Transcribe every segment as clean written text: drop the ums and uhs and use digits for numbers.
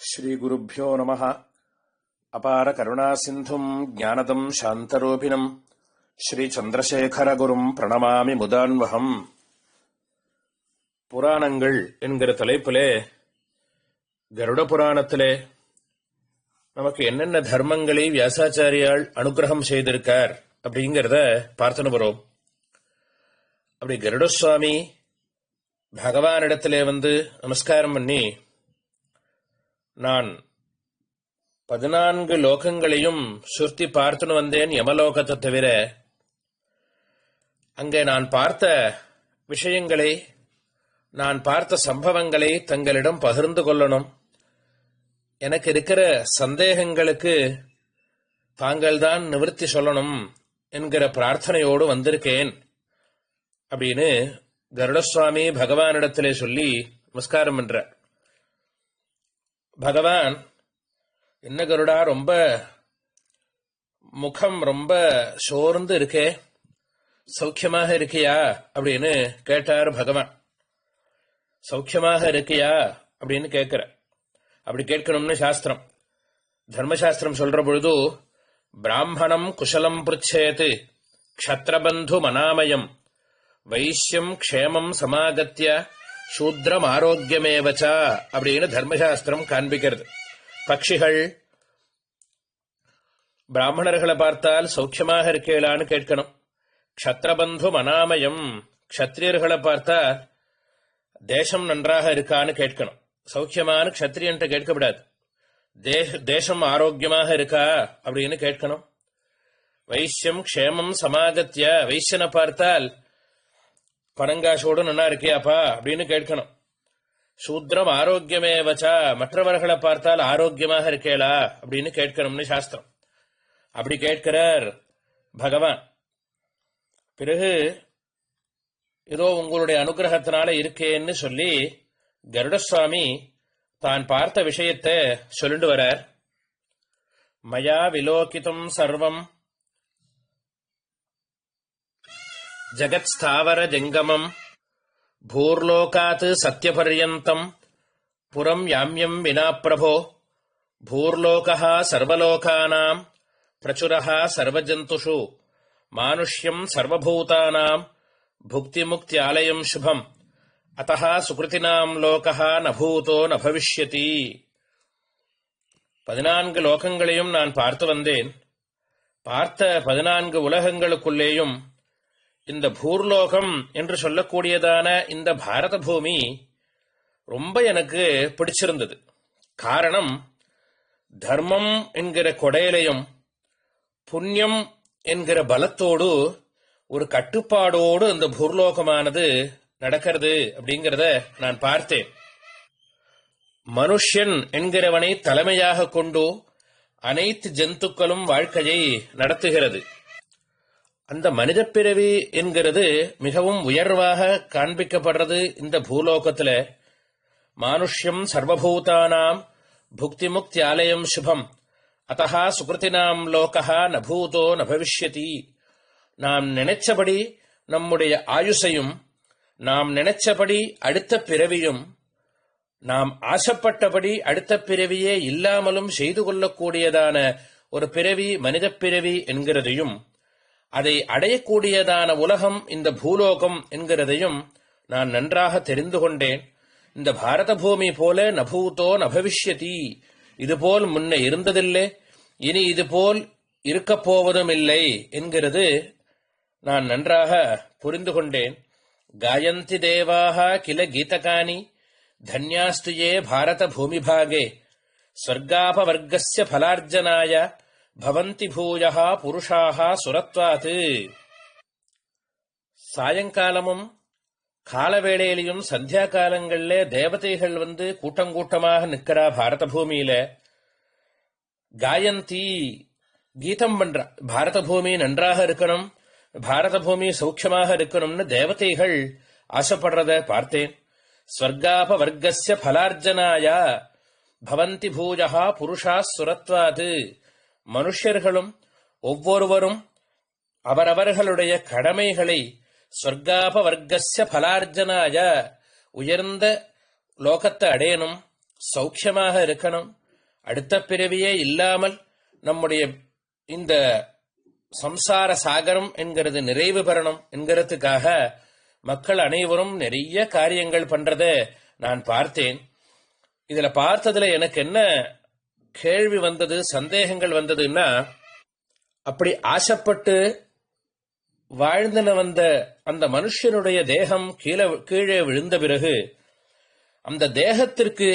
ஸ்ரீகுருப்போ நம. அபார கருணாசிந்தும் ஞானதம் சாந்தரூபிணம் ஸ்ரீசந்திரசேகரகுரும் பிரணமாமி முதான்வகம். புராணங்கள் என்கிற தலைப்பிலே கருட புராணத்திலே நமக்கு என்னென்ன தர்மங்களை வியாசாச்சாரியால் அனுகிரகம் செய்திருக்கார் அப்படிங்கிறத பார்த்துன்னு வரோம். அப்படி கருடசுவாமி பகவானிடத்திலே நமஸ்காரம் பண்ணி, நான் 14 லோகங்களையும் சுற்றி பார்த்துன்னு வந்தேன் யமலோகத்தை தவிர. அங்கே நான் பார்த்த விஷயங்களை, நான் பார்த்த சம்பவங்களை தங்களிடம் பகிர்ந்து கொள்ளணும். எனக்கு இருக்கிற சந்தேகங்களுக்கு தாங்கள்தான் நிவர்த்தி சொல்லணும் என்கிற பிரார்த்தனையோடு வந்திருக்கேன் அப்படின்னு கருடசுவாமி பகவானிடத்திலே சொல்லி நமஸ்காரம் பண்றார். பகவான், என்ன கருடா, ரொம்ப முகம் ரொம்ப சோர்ந்து இருக்கே, சௌக்கியமாக இருக்கியா அப்படின்னு கேட்டார் பகவான். சௌக்கியமாக இருக்கியா அப்படின்னு கேட்கிற. அப்படி கேட்கணும்னு சாஸ்திரம், தர்மசாஸ்திரம் சொல்ற பொழுது, பிராமணம் குஷலம் பிருச்சேத் க்ஷத்ரபந்து மனாமயம் வைஷ்யம் க்ஷேமம் சமாகத்ய சூத்ரம் ஆரோக்கியமேவச்சா அப்படின்னு தர்மசாஸ்திரம் காண்பிக்கிறது. பட்சிகள் பிராமணர்களை பார்த்தால் சௌக்கியமாக இருக்கலான்னு கேட்கணும். க்ஷத்ரபந்து மனாமயம், க்ஷத்ரியர்களை பார்த்தா தேசம் நன்றாக இருக்கான்னு கேட்கணும். சௌக்கியமான க்ஷத்ரியன்ட்ட கேட்கப்படாது, தேசம் ஆரோக்கியமாக இருக்கா அப்படின்னு கேட்கணும். வைஷ்யம் க்ஷேமம் சமாகத்ய, வைஷ்யனை பார்த்தால் பணங்காசோடு நல்லா இருக்கியாப்பா அப்படின்னு கேட்கணும். சூத்ரம் ஆரோக்கியமே வச்சா, மற்றவர்களை பார்த்தால் ஆரோக்கியமாக இருக்கேளா அப்படின்னு கேட்கணும்னு சாஸ்திரம். அப்படி கேட்கிறார் பகவான். பிறகு ஏதோ உங்களுடைய அனுகிரகத்தினால இருக்கேன்னு சொல்லி கருடசுவாமி தான் பார்த்த விஷயத்தை சொல்லிட்டு வரார். மயா விலோகிதம் சர்வம் ஜகத் ஸ்தாவர ஜங்கமம் பூர்லோகாத் சத்யபர்யந்தம் புரம் யாம்யம் வினா பிரபோ பூர்லோகः சர்வலோகானாம் பிரச்சுரः சர்வஜந்துஷு மானுஷ்யம் சர்வபூதானாம் புக்திமுக்தியாலயம் சுபம் அத்தः சுக்ருதினாம் லோகः நபூதோ நபவிஷ்யதி. 14 லோகங்களையும் நான் பார்த்து வந்தேன். பார்த்த 14 உலகங்களுக்குள்ளேயும் இந்த பூர்லோகம் என்று சொல்லக்கூடியதான இந்த பாரத பூமி ரொம்ப எனக்கு பிடிச்சிருந்தது. காரணம், தர்மம் என்கிற கொடையிலையும் புண்ணியம் என்கிற பலத்தோடு ஒரு கட்டுப்பாடோடு இந்த பூர்லோகமானது நடக்கிறது அப்படிங்கிறத நான் பார்த்தேன். மனுஷன் என்கிறவனை தலைமையாக கொண்டு அனைத்து ஜந்துக்களும் வாழ்க்கையை நடத்துகிறது. அந்த மனித பிறவி என்கிறது மிகவும் உயர்வாக காண்பிக்கப்படுறது இந்த பூலோகத்துல. மானுஷ்யம் சர்வபூதானாம் புக்தி முக்தி ஆலயம் சுபம் அத்தः சுக்ருதினாம் லோகः நபூதோ நபவிஷ்யதி. நாம் நினைச்சபடி நம்முடைய ஆயுசையும், நாம் நினைச்சபடி அடுத்த பிறவியும், நாம் ஆசைப்பட்டபடி அடுத்த பிறவியே இல்லாமலும் செய்து கொள்ளக்கூடியதான ஒரு பிறவி மனித பிறவி என்கிறதையும், அதை அடையக்கூடியதான உலகம் இந்த பூலோகம் என்கிறதையும் நான் நன்றாக தெரிந்து கொண்டேன். இந்த பாரத பூமி போல நபூதோ நபவிஷ்யதி, இதுபோல் முன்ன இருந்ததில்லை, இனி இதுபோல் இருக்கப் போவதும் இல்லை என்கிறது நான் நன்றாக புரிந்து கொண்டேன். காயந்தி தேவாக கில கீதகானி தன்யாஸ்துயே பாரத பூமிபாகே ஸ்வர்காபவர்கஸ்ய பலார்ஜனாய பவந்தி பூயஹா புருஷாஹா சுரத்வாத். சாயங்காலமும் காலவேளையிலையும் சந்தியா காலங்களிலே தேவதைகள் கூட்டம் கூட்டமாக நிற்கிறா பாரத பூமியில. காயந்தி, கீதம் பண்றா. பாரத பூமி நன்றாக இருக்கணும், பாரத பூமி சௌக்கியமாக இருக்கணும்னு தேவதைகள் ஆசைப்படுறத பார்த்தேன். ஸ்வர்காபவர்கஸ்ய பலார்ஜனாய பவந்தி பூயஹா புருஷா சுரத்வாத். மனுஷர்களும் ஒவ்வொருவரும் அவரவர்களுடைய கடமைகளை ஸ்வர்காபவர்கஸ்ய பலார்ஜனாய, உயர்ந்த லோகத்தை அடையணும், சௌக்கியமாக இருக்கணும், அடுத்த பிறவியே இல்லாமல் நம்முடைய இந்த சம்சார சாகரம் என்கிறது நிறைவு பெறணும் என்கிறதுக்காக மக்கள் அனைவரும் நிறைய காரியங்கள் பண்றத நான் பார்த்தேன். இதுல பார்த்ததுல எனக்கு என்ன கேள்வி வந்தது, சந்தேகங்கள் வந்ததுன்னா, அப்படி ஆசைப்பட்டு வாழ்ந்தன வந்த அந்த மனுஷனுடைய தேகம் கீழே விழுந்த பிறகு அந்த தேகத்திற்கு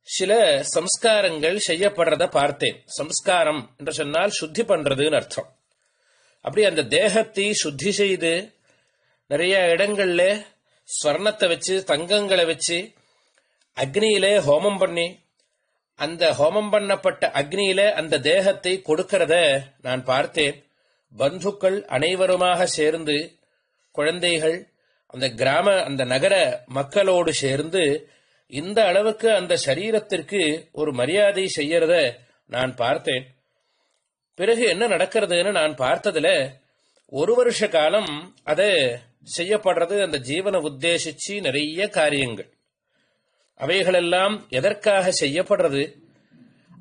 சில சம்ஸ்காரங்கள் செய்யப்படுறத பார்த்தேன். சம்ஸ்காரம் என்று சொன்னால் சுத்தி பண்றதுன்னு அர்த்தம். அப்படி அந்த தேகத்தை சுத்தி செய்து நிறைய இடங்கள்ல ஸ்வர்ணத்தை வச்சு தங்கங்களை வச்சு அக்னியிலே ஹோமம் பண்ணி அந்த ஹோமம் பண்ணப்பட்ட அக்னியில அந்த தேகத்தை கொடுக்கிறத நான் பார்த்தேன். பந்துக்கள் அனைவருமாக சேர்ந்து, குழந்தைகள், அந்த நகர மக்களோடு சேர்ந்து இந்த அளவுக்கு அந்த சரீரத்திற்கு ஒரு மரியாதை செய்யறத நான் பார்த்தேன். பிறகு என்ன நடக்கிறதுன்னு நான் பார்த்ததுல ஒரு வருஷ காலம் அதை செய்யப்படுறது. அந்த ஜீவனை உத்தேசிச்சு நிறைய காரியங்கள், அவைகளெல்லாம் எதற்காக செய்யப்படுறது,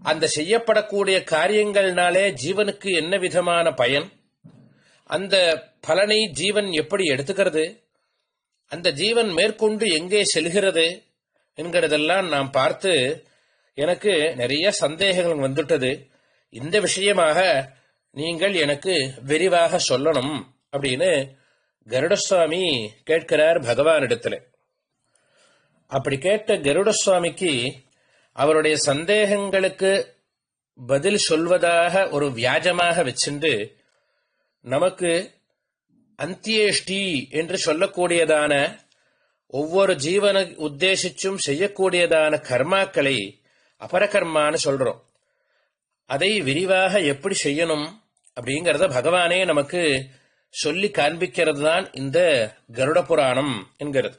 அந்த செய்யப்படக்கூடிய காரியங்கள்னாலே ஜீவனுக்கு என்ன விதமான பயன், அந்த பலனை ஜீவன் எப்படி எடுத்துக்கிறது, அந்த ஜீவன் மேற்கொண்டு எங்கே செல்கிறது என்கிறதெல்லாம் நாம் பார்த்து எனக்கு நிறைய சந்தேகங்கள் வந்துட்டது. இந்த விஷயமாக நீங்கள் எனக்கு விரிவாக சொல்லணும் அப்படின்னு கருடசுவாமி கேட்கிறார் பகவானிடத்துல. அப்படி கேட்ட கருடசுவாமிக்கு அவருடைய சந்தேகங்களுக்கு பதில் சொல்வதாக ஒரு வியாஜமாக வச்சுண்டு நமக்கு அந்தியேஷ்டி என்று சொல்லக்கூடியதான ஒவ்வொரு ஜீவனை உத்தேசிச்சும் செய்யக்கூடியதான கர்மாக்களை அபரகர்மான்னு சொல்றோம். அதை விரிவாக எப்படி செய்யணும் அப்படிங்கறத பகவானே நமக்கு சொல்லி காண்பிக்கிறது தான் இந்த கருட புராணம் என்கிறது.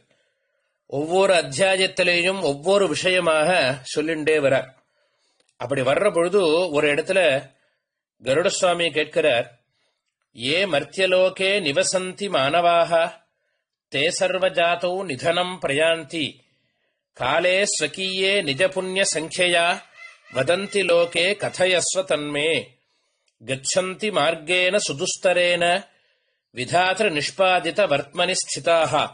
ஒவ்வொரு அத்தியாயத்திலேயும் ஒவ்வொரு விஷயமாக சொல்லிண்டே வர. அப்படி வர்ற பொழுது ஒரு இடத்துல கருடசுவாமி கேட்கிறார், ஏ மர்த்தியலோகே நிவசந்தி மானவாக தே சர்வஜாதோ நிதனம் பிரயாந்தி காலே ஸ்வகீயே நிஜபுண்ணிய சங்கையா வதந்தி லோகே கதயஸ்வ தன்மே கச்சந்தி மார்கேன சுதுஸ்தரேன விதாத்ர நிஷ்பாதித வர்த்மனி ஸ்திதாக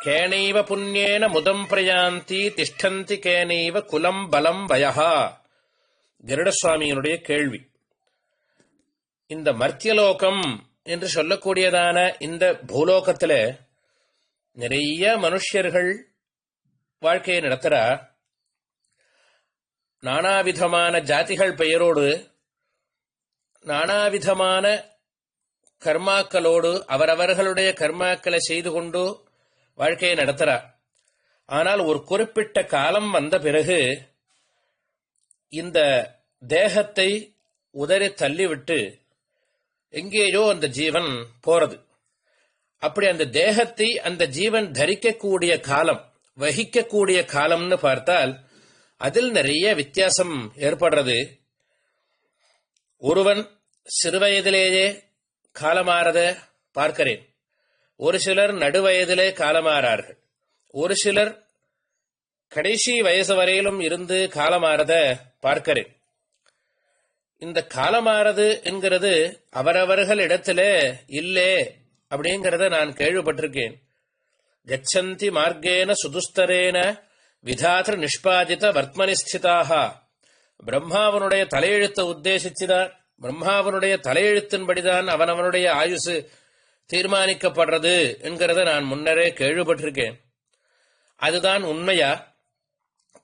கேனைவ புண்ணியேன முதம் பிரயாந்தி திஷ்டந்தி கேனைவ குலம் பலம் வயஹா. கருடசுவாமியினுடைய கேள்வி. இந்த மர்த்தியலோகம் என்று சொல்லக்கூடியதான இந்த பூலோகத்துல நிறைய மனுஷர்கள் வாழ்க்கையை நடத்துறா. நானாவிதமான ஜாதிகள் பெயரோடு நானாவிதமான கர்மாக்களோடு அவரவர்களுடைய கர்மாக்களை செய்து கொண்டு வாழ்க்கையை நடத்துறா. ஆனால் ஒரு குறிப்பிட்ட காலம் வந்த பிறகு இந்த தேகத்தை உதறி தள்ளிவிட்டு எங்கேயோ அந்த ஜீவன் போறது. அப்படி அந்த தேகத்தை அந்த ஜீவன் தரிக்கக்கூடிய காலம், வகிக்கக்கூடிய காலம்னு பார்த்தால் அதில் நிறைய வித்தியாசம் ஏற்படுறது. ஒருவன் சிறுவயதிலேயே காலமாறத பார்க்கிறேன். ஒரு சிலர் நடுவயதிலே காலமாறார்கள். ஒரு சிலர் கடைசி வயசு வரையிலும் இருந்து காலமாறத பார்க்கிறேன். இந்த காலமாறது என்கிறது அவரவர்கள் இடத்துல இல்லே அப்படிங்கிறத நான் கேள்விப்பட்டிருக்கேன். கச்சந்தி மார்கேன சுதுஸ்தரேன விதாத்ர நிஷ்பாதித வர்த்மனிஸ்திதாக. பிரம்மாவனுடைய தலையெழுத்தை உத்தேசிச்சுதான், பிரம்மாவனுடைய தலையெழுத்தின்படிதான் அவனவனுடைய ஆயுசு தீர்மானிக்கப்படுறது என்கிறத நான் முன்னரே கேள்விப்பட்டிருக்கேன். அதுதான் உண்மையா?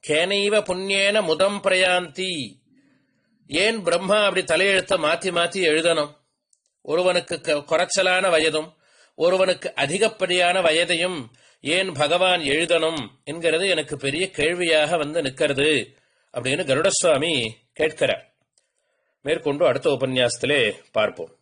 கேனைவ புண்ணியேன முதம் பிரயாந்தி. ஏன் பிரம்மா அப்படி தலையெழுத்த மாத்தி மாத்தி எழுதணும்? ஒருவனுக்கு குறைச்சலான வயதும் ஒருவனுக்கு அதிகப்படியான வயதையும் ஏன் பகவான் எழுதணும் என்கிறது எனக்கு பெரிய கேள்வியாக வந்து நிற்கிறது அப்படின்னு கருடசுவாமி கேட்கிறார். மேற்கொண்டு அடுத்த உபன்யாசத்திலே பார்ப்போம்.